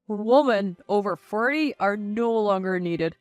Women over 40 are no longer needed.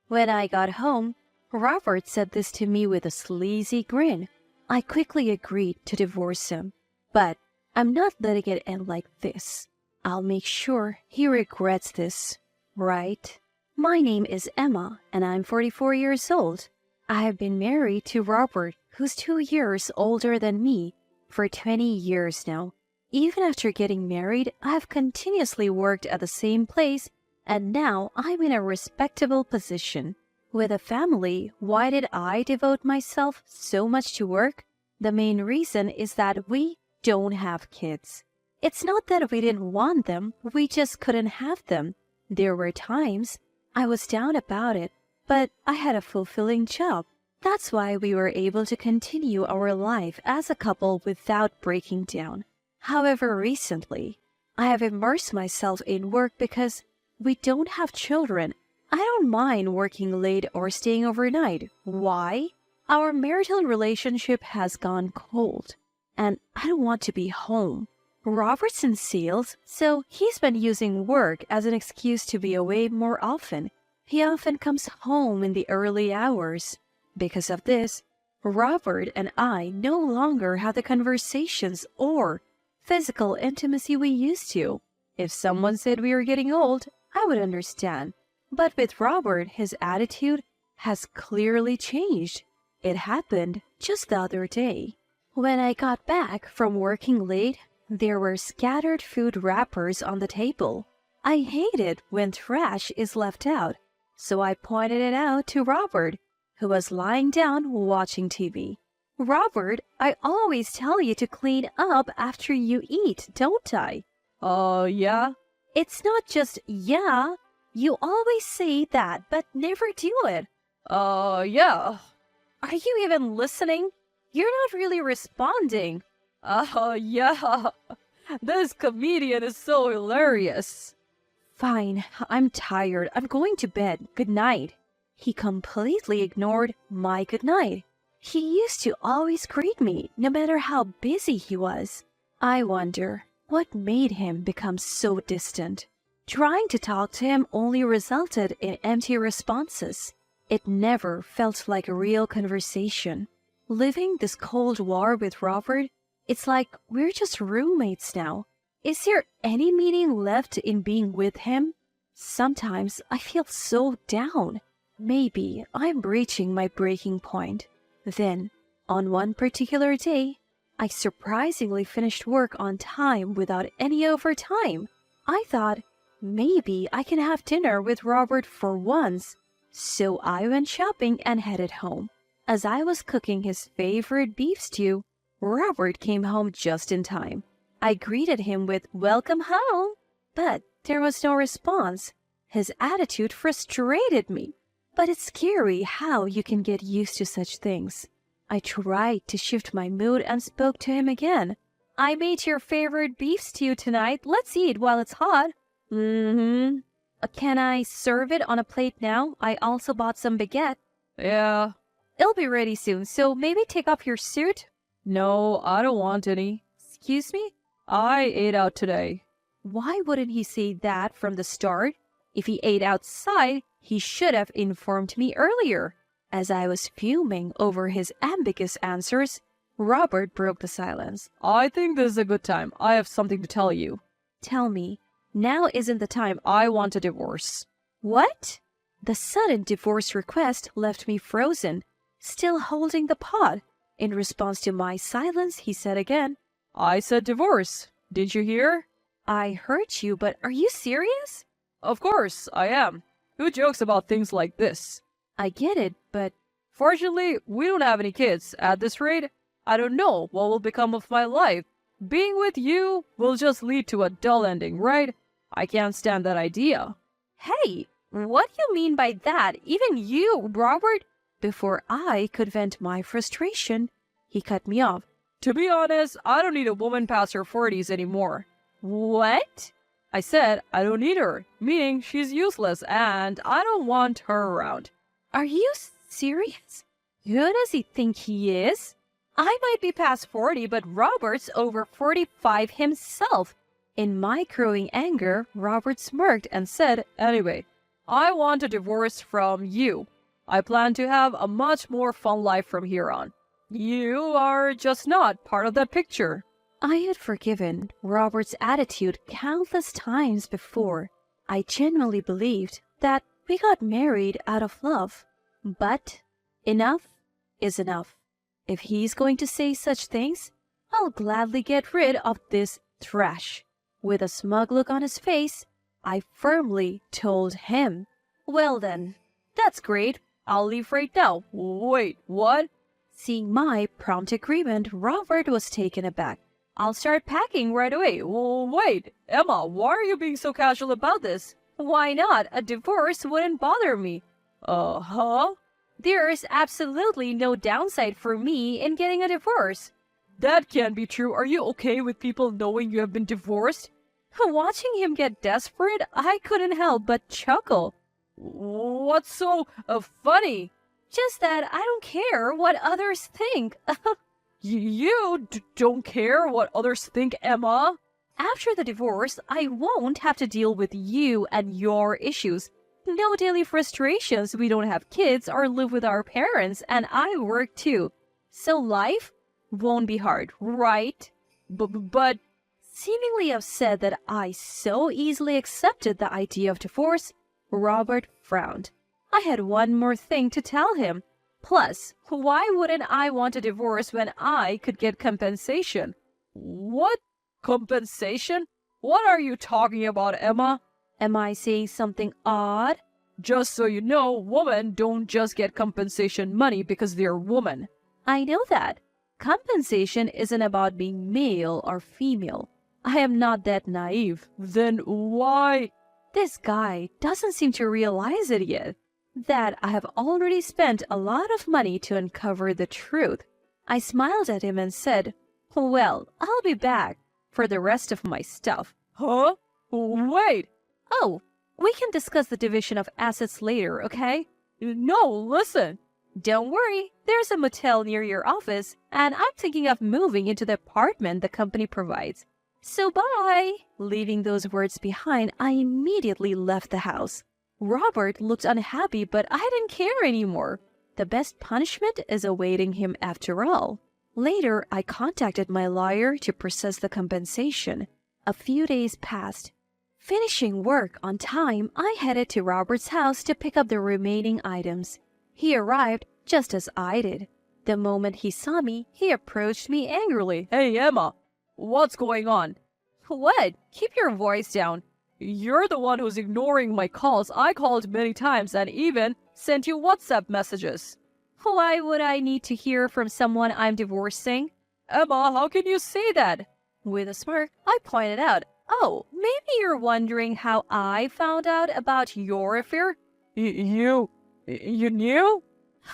When I got home, Robert said this to me with a sleazy grin. I quickly agreed to divorce him, but I'm not letting it end like this. I'll make sure he regrets this, right? My name is Emma, and I'm 44 years old. I have been married to Robert, who's 2 years older than me, for 20 years now. Even after getting married, I've continuously worked at the same place, and now I'm in a respectable position. With a family, why did I devote myself so much to work? The main reason is that we don't have kids. It's not that we didn't want them, we just couldn't have them. There were times I was down about it, but I had a fulfilling job. That's why we were able to continue our life as a couple without breaking down. However, recently, I have immersed myself in work because we don't have children. I don't mind working late or staying overnight. Why? Our marital relationship has gone cold, and I don't want to be home. Robert's in sales, so he's been using work as an excuse to be away more often. He often comes home in the early hours. Because of this, Robert and I no longer have the conversations or physical intimacy we used to. If someone said we were getting old, I would understand. But with Robert, his attitude has clearly changed. It happened just the other day. When I got back from working late, there were scattered food wrappers on the table. I hate it when trash is left out, so I pointed it out to Robert, who was lying down watching TV. Robert, I always tell you to clean up after you eat, don't I? Yeah? It's not just yeah. You always say that, but never do it. Yeah. Are you even listening? You're not really responding. Yeah. This comedian is so hilarious. Fine, I'm tired. I'm going to bed. Good night. He completely ignored my good night. He used to always greet me, no matter how busy he was. I wonder what made him become so distant. Trying to talk to him only resulted in empty responses. It never felt like a real conversation. Living this Cold War with Robert, it's like we're just roommates now. Is there any meaning left in being with him? Sometimes I feel so down. Maybe I'm reaching my breaking point. Then, on one particular day, I surprisingly finished work on time without any overtime. I thought, maybe I can have dinner with Robert for once. So I went shopping and headed home. As I was cooking his favorite beef stew, Robert came home just in time. I greeted him with "Welcome home," but there was no response. His attitude frustrated me. But it's scary how you can get used to such things. I tried to shift my mood and spoke to him again. "I made your favorite beef stew tonight. Let's eat while it's hot." "Mm-hmm. Can I serve it on a plate now? I also bought some baguette." Yeah. "It'll be ready soon, so maybe take off your suit." No, I don't want any. "Excuse me?" I ate out today. Why wouldn't he say that from the start? If he ate outside, he should have informed me earlier. As I was fuming over his ambiguous answers, Robert broke the silence. I think this is a good time. I have something to tell you. "Tell me. Now isn't the time." I want a divorce. "What?" The sudden divorce request left me frozen, still holding the pot. In response to my silence, he said again, I said divorce. Did you hear? "I heard you, but are you serious?" Of course, I am. Who jokes about things like this? "I get it, but..." Fortunately, we don't have any kids. At this rate, I don't know what will become of my life. Being with you will just lead to a dull ending, right? I can't stand that idea. "Hey, what do you mean by that? Even you, Robert?" Before I could vent my frustration, he cut me off. To be honest, I don't need a woman past her 40s anymore. "What?" I said I don't need her, meaning she's useless and I don't want her around. "Are you serious? Who does he think he is? I might be past 40, but Robert's over 45 himself. In my growing anger, Robert smirked and said, Anyway, I want a divorce from you. I plan to have a much more fun life from here on. You are just not part of that picture. I had forgiven Robert's attitude countless times before. I genuinely believed that we got married out of love. But enough is enough. If he's going to say such things, I'll gladly get rid of this trash. With a smug look on his face, I firmly told him, Well then, that's great. I'll leave right now. Wait, what? Seeing my prompt agreement, Robert was taken aback. I'll start packing right away. Wait, Emma, why are you being so casual about this? Why not? A divorce wouldn't bother me. Huh? There's absolutely no downside for me in getting a divorce. That can't be true. Are you okay with people knowing you have been divorced? Watching him get desperate, I couldn't help but chuckle. What's so funny? Just that I don't care what others think. You don't care what others think, Emma? After the divorce, I won't have to deal with you and your issues. No daily frustrations. We don't have kids or live with our parents, and I work too. So life won't be hard, right? But seemingly upset that I so easily accepted the idea of divorce, Robert frowned. I had one more thing to tell him. Plus, why wouldn't I want a divorce when I could get compensation? What? Compensation? What are you talking about, Emma? Am I saying something odd? Just so you know, women don't just get compensation money because they're women. I know that. Compensation isn't about being male or female. I am not that naive. Then why? This guy doesn't seem to realize it yet. That I have already spent a lot of money to uncover the truth. I smiled at him and said, Well, I'll be back for the rest of my stuff. Huh? Wait. Oh, we can discuss the division of assets later, okay? No, listen. Don't worry, there's a motel near your office, and I'm thinking of moving into the apartment the company provides. So bye! Leaving those words behind, I immediately left the house. Robert looked unhappy, but I didn't care anymore. The best punishment is awaiting him after all. Later, I contacted my lawyer to process the compensation. A few days passed. Finishing work on time, I headed to Robert's house to pick up the remaining items. He arrived just as I did. The moment he saw me, he approached me angrily. Hey, Emma, what's going on? What? Keep your voice down. You're the one who's ignoring my calls. I called many times and even sent you WhatsApp messages. Why would I need to hear from someone I'm divorcing? Emma, how can you say that? With a smirk, I pointed out, Oh, maybe you're wondering how I found out about your affair? You knew?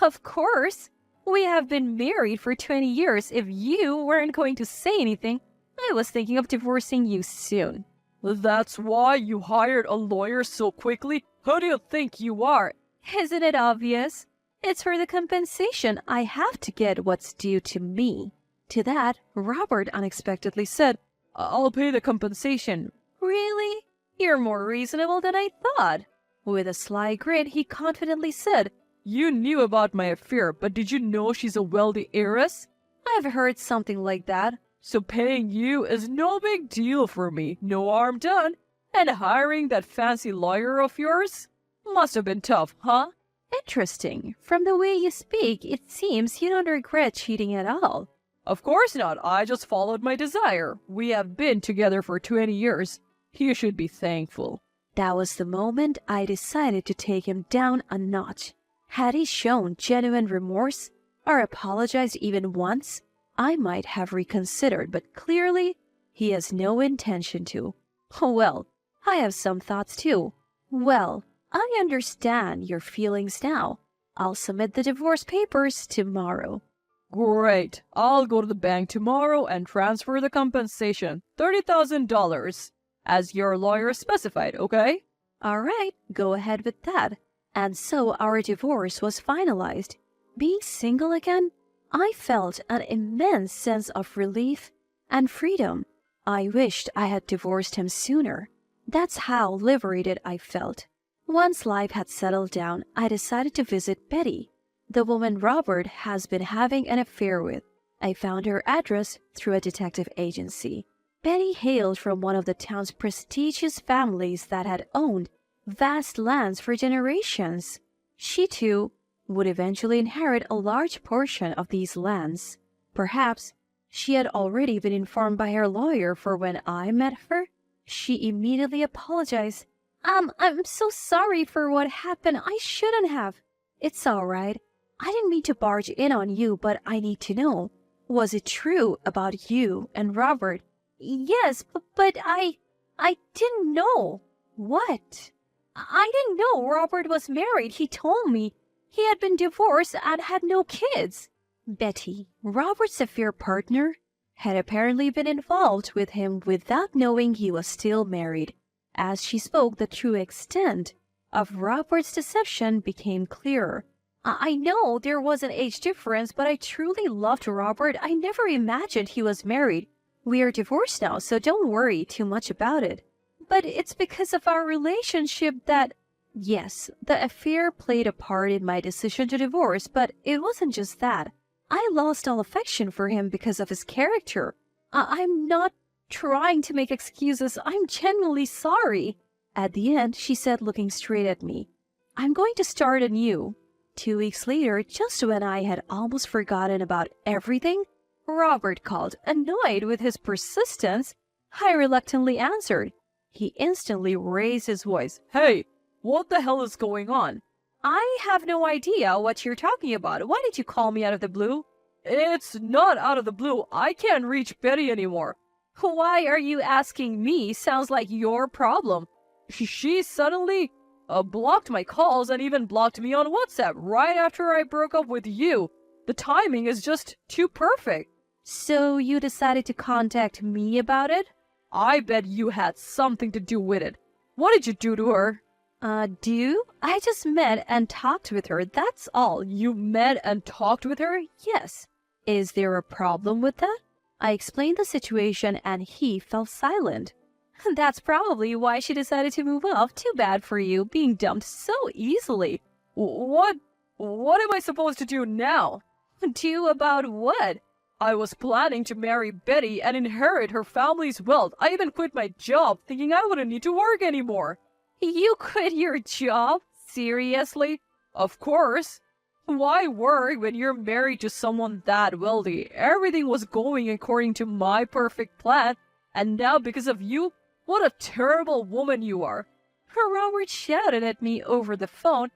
Of course. We have been married for 20 years. If you weren't going to say anything, I was thinking of divorcing you soon. That's why you hired a lawyer so quickly? Who do you think you are? Isn't it obvious? It's for the compensation. I have to get what's due to me. To that, Robert unexpectedly said, I'll pay the compensation. Really? You're more reasonable than I thought. With a sly grin, he confidently said, You knew about my affair, but did you know she's a wealthy heiress? I've heard something like that. So paying you is no big deal for me. No harm done. And hiring that fancy lawyer of yours? Must have been tough, huh? Interesting. From the way you speak, it seems you don't regret cheating at all. Of course not. I just followed my desire. We have been together for 20 years. You should be thankful. That was the moment I decided to take him down a notch. Had he shown genuine remorse or apologized even once, I might have reconsidered, but clearly he has no intention to. Well, I have some thoughts too. Well, I understand your feelings now. I'll submit the divorce papers tomorrow. Great. I'll go to the bank tomorrow and transfer the compensation, $30,000, as your lawyer specified, okay? All right, go ahead with that. And so our divorce was finalized. Being single again, I felt an immense sense of relief and freedom. I wished I had divorced him sooner. That's how liberated I felt. Once life had settled down, I decided to visit Betty, the woman Robert has been having an affair with. I found her address through a detective agency. Betty hailed from one of the town's prestigious families that had owned vast lands for generations. She, too, would eventually inherit a large portion of these lands. Perhaps she had already been informed by her lawyer, for when I met her, she immediately apologized. I'm so sorry for what happened. I shouldn't have. It's all right. I didn't mean to barge in on you, but I need to know. Was it true about you and Robert? Yes, but I didn't know. What? I didn't know Robert was married. He told me he had been divorced and had no kids. Betty, Robert's affair partner, had apparently been involved with him without knowing he was still married. As she spoke, the true extent of Robert's deception became clearer. I know there was an age difference, but I truly loved Robert. I never imagined he was married. We are divorced now, so don't worry too much about it. But it's because of our relationship that... Yes, the affair played a part in my decision to divorce, but it wasn't just that. I lost all affection for him because of his character. I'm not trying to make excuses. I'm genuinely sorry. At the end, she said, looking straight at me, I'm going to start anew. 2 weeks later, just when I had almost forgotten about everything, Robert called. Annoyed with his persistence, I reluctantly answered. He instantly raised his voice. Hey, what the hell is going on? I have no idea what you're talking about. Why did you call me out of the blue? It's not out of the blue. I can't reach Betty anymore. Why are you asking me? Sounds like your problem. She suddenly blocked my calls and even blocked me on WhatsApp right after I broke up with you. The timing is just too perfect. So you decided to contact me about it? I bet you had something to do with it. What did you do to her? Do? I just met and talked with her, that's all. You met and talked with her? Yes. Is there a problem with that? I explained the situation and he fell silent. That's probably why she decided to move off. Too bad for you, being dumped so easily. What am I supposed to do now? Do about what? I was planning to marry Betty and inherit her family's wealth. I even quit my job thinking I wouldn't need to work anymore. You quit your job? Seriously? Of course. Why work when you're married to someone that wealthy? Everything was going according to my perfect plan, and now because of you, what a terrible woman you are. Robert shouted at me over the phone,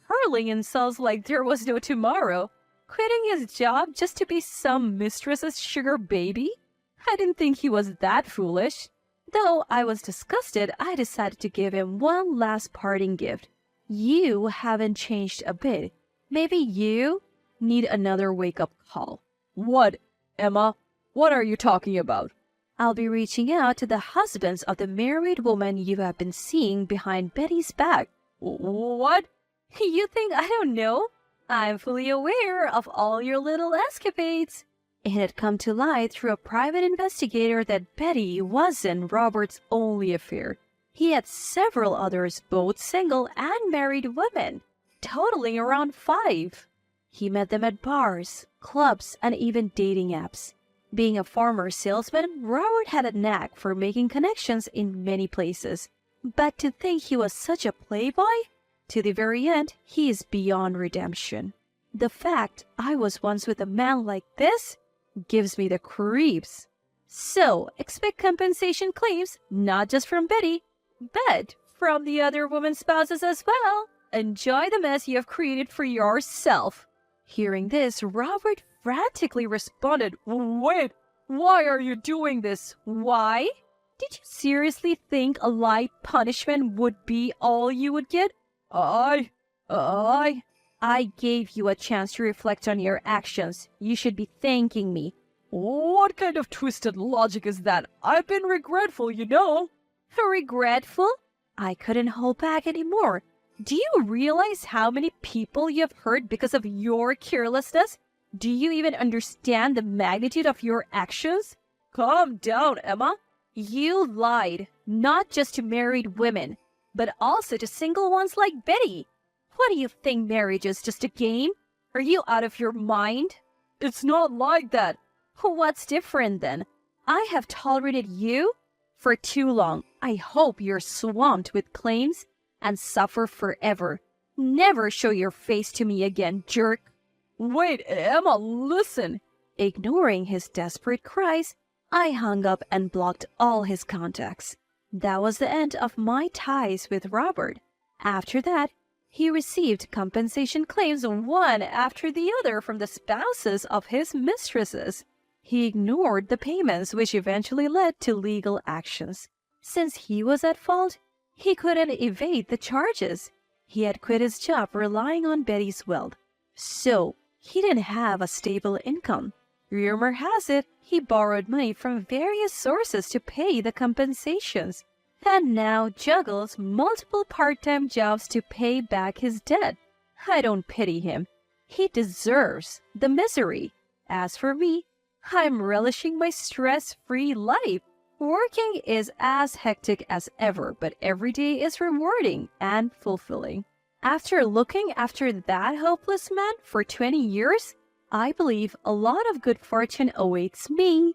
hurling insults like there was no tomorrow. Quitting his job just to be some mistress's sugar baby? I didn't think he was that foolish. Though I was disgusted, I decided to give him one last parting gift. You haven't changed a bit. Maybe you need another wake-up call. What, Emma? What are you talking about? I'll be reaching out to the husbands of the married woman you have been seeing behind Betty's back. What? You think I don't know? I'm fully aware of all your little escapades. It had come to light through a private investigator that Betty wasn't Robert's only affair. He had several others, both single and married women, totaling around 5. He met them at bars, clubs, and even dating apps. Being a former salesman, Robert had a knack for making connections in many places. But to think he was such a playboy? To the very end, he is beyond redemption. The fact I was once with a man like this gives me the creeps. So, expect compensation claims, not just from Betty, but from the other woman's spouses as well. Enjoy the mess you have created for yourself. Hearing this, Robert frantically responded, Wait, why are you doing this? Why? Did you seriously think a light punishment would be all you would get? I gave you a chance to reflect on your actions. You should be thanking me. What kind of twisted logic is that? I've been regretful, you know. Regretful? I couldn't hold back anymore. Do you realize how many people you have hurt because of your carelessness? Do you even understand the magnitude of your actions? Calm down, Emma. You lied, not just to married women, but also to single ones like Betty. What do you think marriage is, just a game? Are you out of your mind? It's not like that. What's different then? I have tolerated you for too long. I hope you're swamped with claims and suffer forever. Never show your face to me again, jerk. Wait, Emma, listen. Ignoring his desperate cries, I hung up and blocked all his contacts. That was the end of my ties with Robert. After that, he received compensation claims one after the other from the spouses of his mistresses. He ignored the payments, which eventually led to legal actions. Since he was at fault, he couldn't evade the charges. He had quit his job relying on Betty's wealth, so he didn't have a stable income. Rumor has it he borrowed money from various sources to pay the compensations, and now juggles multiple part-time jobs to pay back his debt. I don't pity him. He deserves the misery. As for me, I'm relishing my stress-free life. Working is as hectic as ever, but every day is rewarding and fulfilling. After looking after that hopeless man for 20 years, I believe a lot of good fortune awaits me.